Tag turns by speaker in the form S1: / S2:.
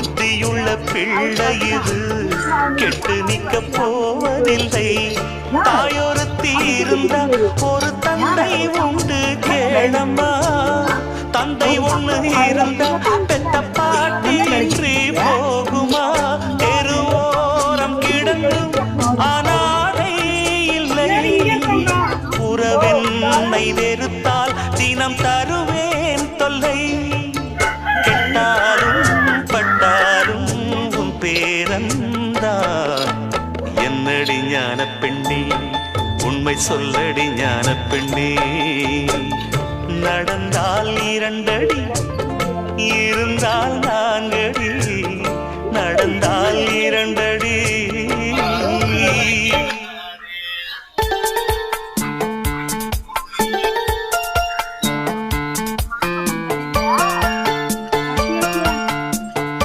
S1: புத்தியுள்ள பிள்ளை இது கெட்டு நிக்க போவதில்லை. தாயொருத்தி இருந்த ஒரு தந்தை உண்டு கேளம்மா. தந்தை ஒண்ணு இருந்த பெத்த பாட்டி இன்றி போகுமா? தெருவோரம் கிடந்து அனாதை இல்லை. உறவென்னை வெறுத்தால் தினம் தருவேன் தொல்லை. கெட்டாலும் பட்டாலும் உன் பேரந்தான். என்னடி ஞான பெண்ணே, உண்மை சொல்லடி ஞான பெண்ணே. நடந்தால் 2 அடி, இருந்தால் 4 அடி.